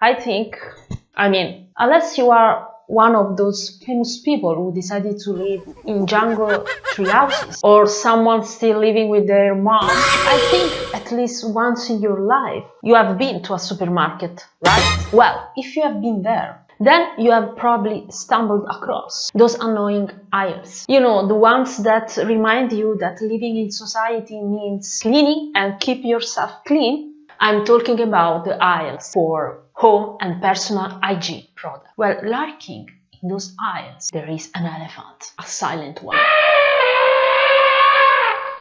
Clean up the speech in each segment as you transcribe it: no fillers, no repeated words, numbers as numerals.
I think, unless you are one of those famous people who decided to live in jungle tree houses, or someone still living with their mom, I think at least once in your life you have been to a supermarket, right? Well, if you have been there, then you have probably stumbled across those annoying aisles. You know, the ones that remind you that living in society means cleaning and keep yourself clean. I'm talking about the aisles for home and personal hygiene products. Well, lurking in those aisles, there is an elephant, a silent one.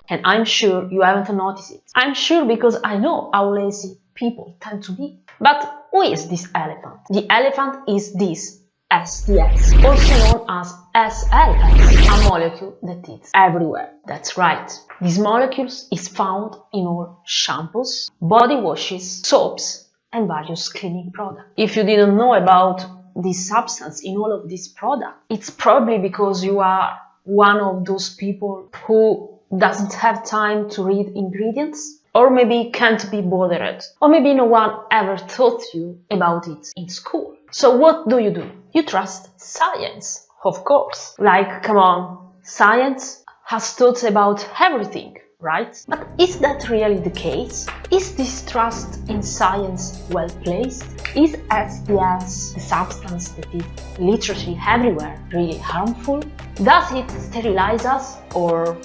And I'm sure you haven't noticed it. I'm sure because I know how lazy people tend to be. But who is this elephant? The elephant is this SDS, also known as SLS, a molecule that is everywhere. That's right. This molecule is found in all shampoos, body washes, soaps, and various cleaning products. If you didn't know about this substance in all of these products, it's probably because you are one of those people who doesn't have time to read ingredients, or maybe can't be bothered, or maybe no one ever taught you about it in school. So what do? You trust science, of course. Like, come on, science has thoughts about everything, right? But is that really the case? Is this trust in science well placed? Is SDS, the substance that is literally everywhere, really harmful? Does it sterilize us, or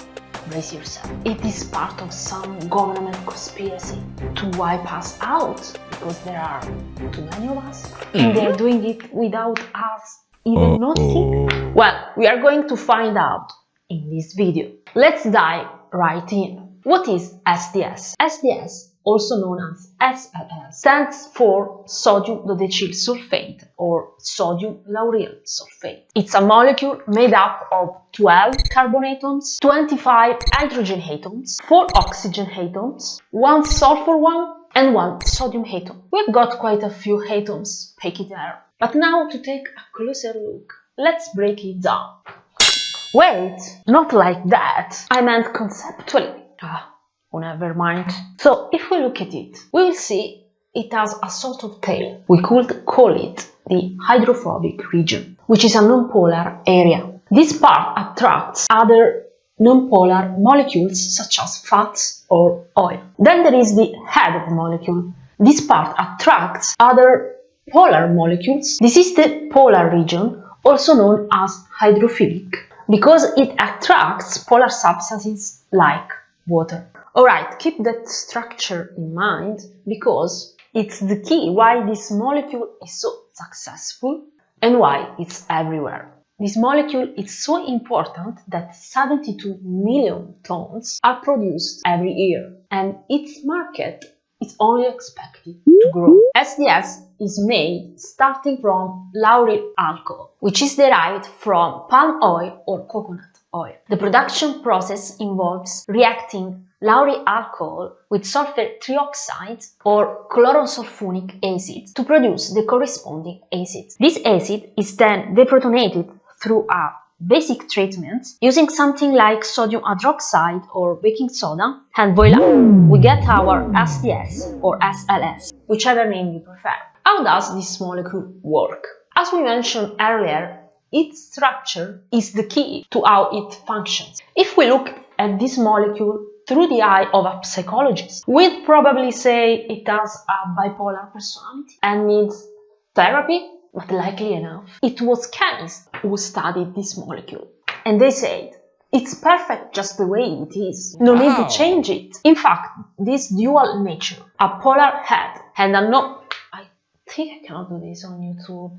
brace yourself, it is part of some government conspiracy to wipe us out because there are too many of us and they're doing it without us even noticing? Well, we are going to find out in this video. Let's dive right in. What is SDS? SDS, also known as SLS, stands for Sodium Dodecyl Sulfate or Sodium Lauryl Sulfate. It's a molecule made up of 12 carbon atoms, 25 hydrogen atoms, 4 oxygen atoms, 1 sulfur one, and 1 sodium atom. We've got quite a few atoms packed there. But now to take a closer look, let's break it down. Wait, not like that. I meant conceptually. Oh, never mind. So if we look at it, we will see it has a sort of tail. We could call it the hydrophobic region, which is a nonpolar area. This part attracts other nonpolar molecules such as fats or oil. Then there is the head of the molecule. This part attracts other polar molecules. This is the polar region, also known as hydrophilic, because it attracts polar substances like water. Alright, keep that structure in mind because it's the key why this molecule is so successful and why it's everywhere. This molecule is so important that 72 million tons are produced every year and its market is only expected to grow. SDS is made starting from lauryl alcohol, which is derived from palm oil or coconut oil. The production process involves reacting lauryl alcohol with sulfur trioxide or chlorosulfonic acid to produce the corresponding acid. This acid is then deprotonated through a basic treatment using something like sodium hydroxide or baking soda, and voila, we get our SDS or SLS, whichever name you prefer. How does this molecule work? As we mentioned earlier, its structure is the key to how it functions. If we look at this molecule through the eye of a psychologist, we'd probably say it has a bipolar personality and needs therapy, but likely enough, it was chemists who studied this molecule. And they said, it's perfect just the way it is. No need to change it. In fact, this dual nature, a polar head and a I think I cannot do this on YouTube.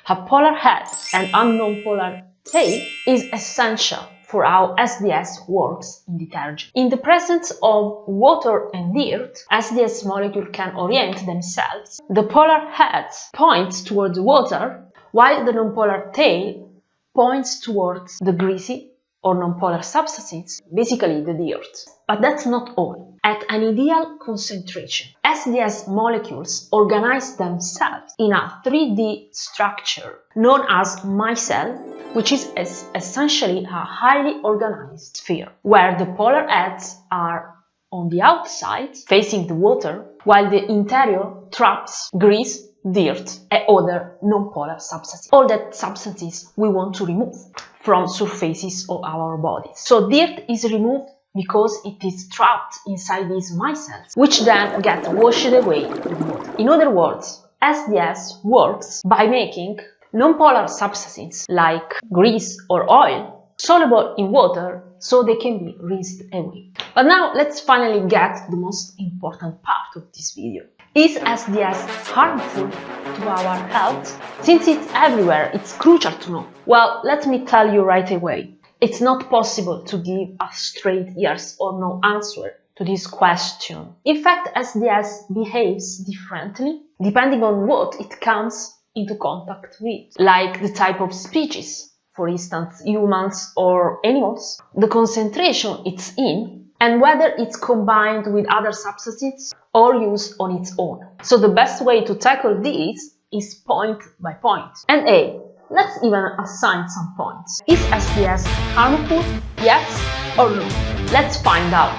A polar head and a non-polar tail is essential for how SDS works in detergent. In the presence of water and dirt, SDS molecule can orient themselves. The polar head points towards the water, while the nonpolar tail points towards the greasy or nonpolar substances, basically the dirt. But that's not all. At an ideal concentration, SDS molecules organize themselves in a 3D structure known as micelle, which is essentially a highly organized sphere, where the polar heads are on the outside, facing the water, while the interior traps grease dirt, and other non-polar substances. All that substances we want to remove from surfaces of our bodies. So dirt is removed because it is trapped inside these micelles, which then get washed away with water. In other words, SDS works by making non-polar substances like grease or oil soluble in water so they can be rinsed away. But now let's finally get the most important part of this video. Is SDS harmful to our health? Since it's everywhere, it's crucial to know. Well, let me tell you right away. It's not possible to give a straight yes or no answer to this question. In fact, SDS behaves differently depending on what it comes into contact with, like the type of species, for instance, humans or animals, the concentration it's in, and whether it's combined with other substances or used on its own. So the best way to tackle this is point by point. And hey, let's even assign some points. Is SDS harmful? Yes or no? Let's find out.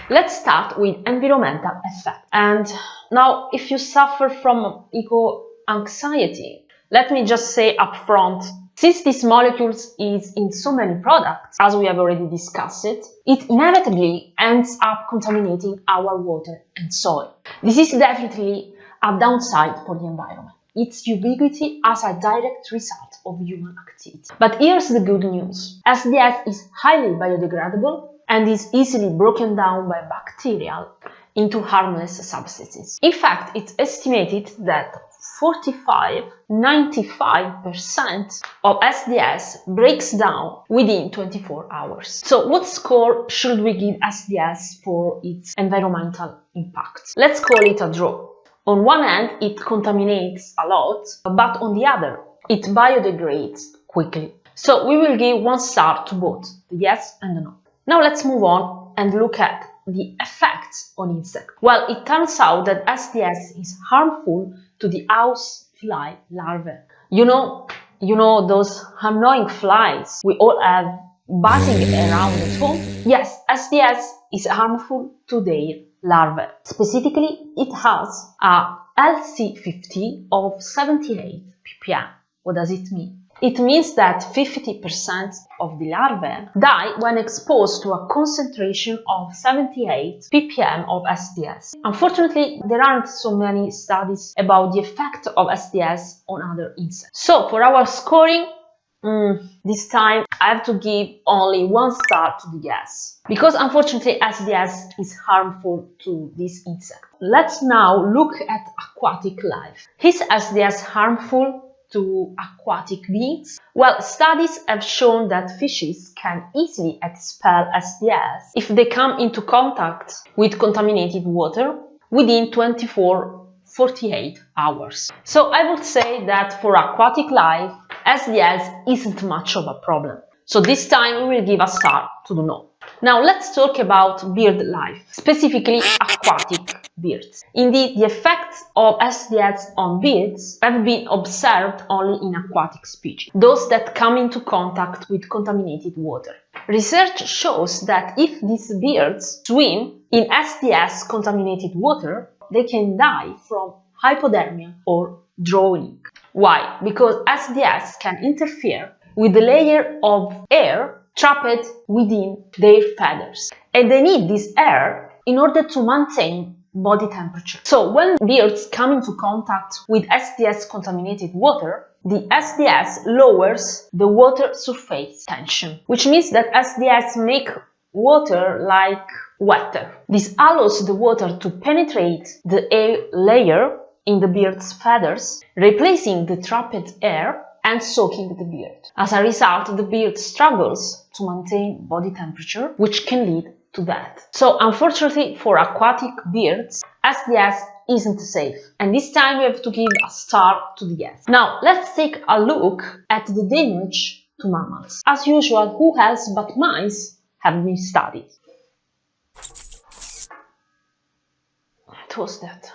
Let's start with environmental effect. And now, if you suffer from eco-anxiety, let me just say up front, since these molecules is in so many products, as we have already discussed it inevitably ends up contaminating our water and soil. This is definitely a downside for the environment. Its ubiquity as a direct result of human activity. But here's the good news. SDS is highly biodegradable and is easily broken down by bacteria into harmless substances. In fact, it's estimated that 95% of SDS breaks down within 24 hours. So what score should we give SDS for its environmental impact? Let's call it a draw. On one hand, it contaminates a lot, but on the other, it biodegrades quickly. So we will give 1 star to both the yes and the no. Now let's move on and look at the effects on insects. Well, it turns out that SDS is harmful to the housefly larvae. You know those annoying flies we all have buzzing around at home? Yes, SDS is harmful to their larvae. Specifically, it has a LC50 of 78 ppm. What does it mean? It means that 50% of the larvae die when exposed to a concentration of 78 ppm of SDS. Unfortunately, there aren't so many studies about the effect of SDS on other insects. So for our scoring, this time I have to give only 1 star to the yes, because unfortunately SDS is harmful to this insect. Let's now look at aquatic life. Is SDS harmful to aquatic beings? Well, studies have shown that fishes can easily expel SDS if they come into contact with contaminated water within 24-48 hours. So I would say that for aquatic life, SDS isn't much of a problem. So this time we will give a star to the no. Now let's talk about bird life, specifically aquatic birds. Indeed, the effects of SDS on birds have been observed only in aquatic species, those that come into contact with contaminated water. Research shows that if these birds swim in SDS contaminated water, they can die from hypothermia or drowning. Why? Because SDS can interfere with the layer of air trapped within their feathers, and they need this air in order to maintain body temperature. So when birds come into contact with SDS contaminated water, the SDS lowers the water surface tension, which means that SDS make water like wetter. This allows the water to penetrate the air layer in the bird's feathers, replacing the trapped air and soaking the beard. As a result, the beard struggles to maintain body temperature, which can lead to death. So unfortunately for aquatic birds, SDS isn't safe, and this time we have to give a star to the yes. Now let's take a look at the damage to mammals. As usual, who else but mice have been studied? What was that?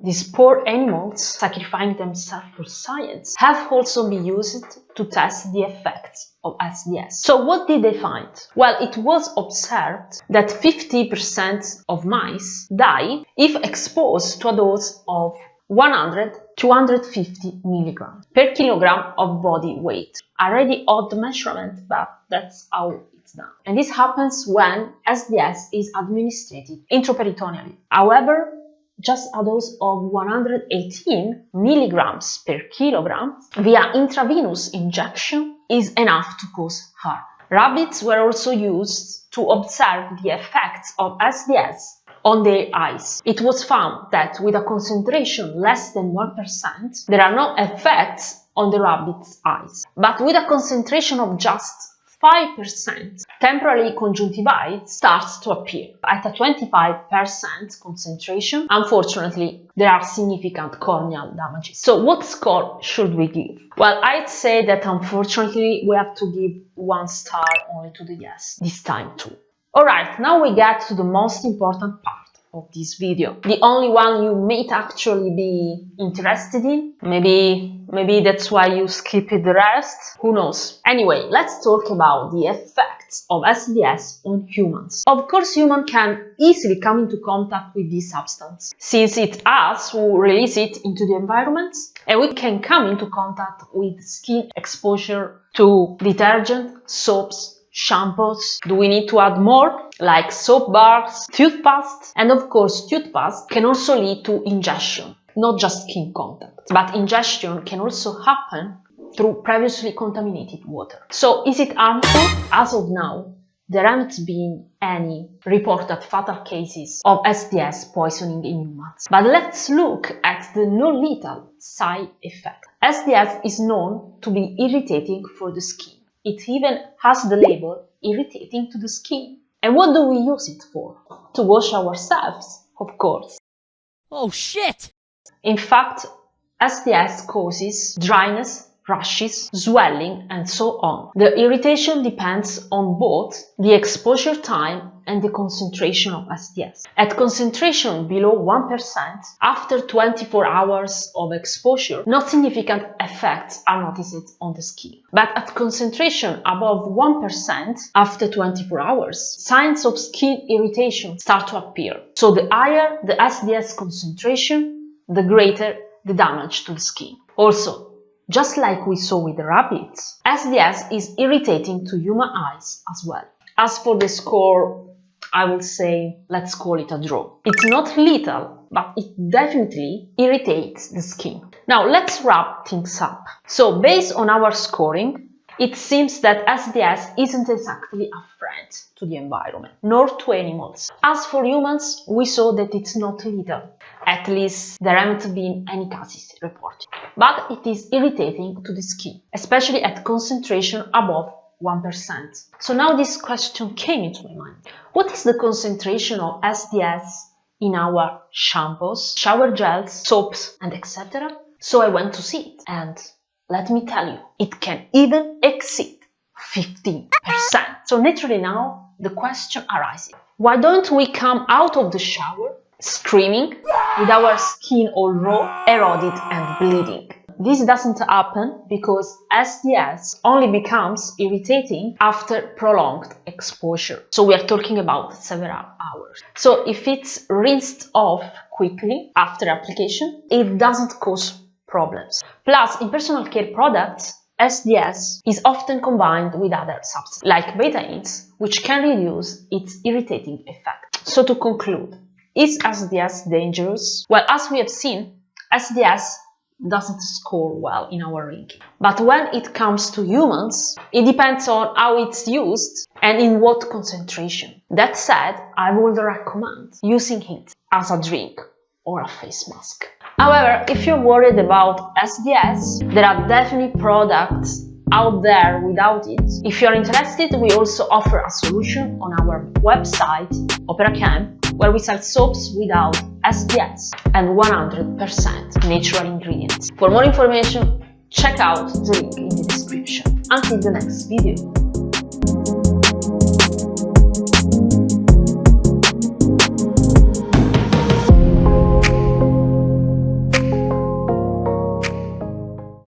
These poor animals, sacrificing themselves for science, have also been used to test the effects of SDS. So what did they find? Well, it was observed that 50% of mice die if exposed to a dose of 250 milligrams per kilogram of body weight. Already odd measurement, but that's how it's done. And this happens when SDS is administered intraperitoneally. However, just a dose of 118 milligrams per kilogram via intravenous injection is enough to cause harm. Rabbits were also used to observe the effects of SDS on their eyes. It was found that with a concentration less than 1%, there are no effects on the rabbit's eyes. But with a concentration of just 5%, temporary conjunctivitis starts to appear. At a 25% concentration, unfortunately, there are significant corneal damages. So what score should we give? Well, I'd say that unfortunately we have to give 1 star only to the yes, this time too. Alright, now we get to the most important part of this video. The only one you might actually be interested in. Maybe that's why you skipped the rest. Who knows? Anyway, let's talk about the effects of SDS on humans. Of course, humans can easily come into contact with this substance, since it's us who release it into the environment, and we can come into contact with skin exposure to detergent, soaps, shampoos. Do we need to add more? Like soap bars, toothpaste, and of course toothpaste can also lead to ingestion, not just skin contact. But ingestion can also happen through previously contaminated water. So is it harmful? As of now, there haven't been any reported fatal cases of SDS poisoning in humans. But let's look at the non-lethal side effect. SDS is known to be irritating for the skin. It even has the label irritating to the skin. And what do we use it for? To wash ourselves, of course. Oh shit! In fact, SDS causes dryness, rashes, swelling, and so on. The irritation depends on both the exposure time and the concentration of SDS. At concentration below 1%, after 24 hours of exposure, no significant effects are noticed on the skin. But at concentration above 1%, after 24 hours, signs of skin irritation start to appear. So the higher the SDS concentration, the greater the damage to the skin. Also, just like we saw with the rabbits, SDS is irritating to human eyes as well. As for the score, I would say let's call it a draw. It's not lethal, but it definitely irritates the skin. Now let's wrap things up. So based on our scoring, it seems that SDS isn't exactly a friend to the environment, nor to animals. As for humans, we saw that it's not lethal. At least there haven't been any cases reported. But it is irritating to the skin, especially at concentration above 1%. So now this question came into my mind. What is the concentration of SDS in our shampoos, shower gels, soaps, and etc.? So I went to see it, and let me tell you, it can even exceed 15%. So naturally now, the question arises. Why don't we come out of the shower screaming with our skin all raw, eroded and bleeding? This doesn't happen because SDS only becomes irritating after prolonged exposure. So we are talking about several hours. So if it's rinsed off quickly after application, it doesn't cause problems. Plus, in personal care products, SDS is often combined with other substances, like betaines, which can reduce its irritating effect. So to conclude, is SDS dangerous? Well, as we have seen, SDS doesn't score well in our ranking. But when it comes to humans, it depends on how it's used and in what concentration. That said, I would recommend using it as a drink or a face mask. However, if you're worried about SDS, there are definitely products out there without it. If you're interested, we also offer a solution on our website, OperaChem, where we sell soaps without SDS and 100% natural ingredients. For more information, check out the link in the description. Until the next video.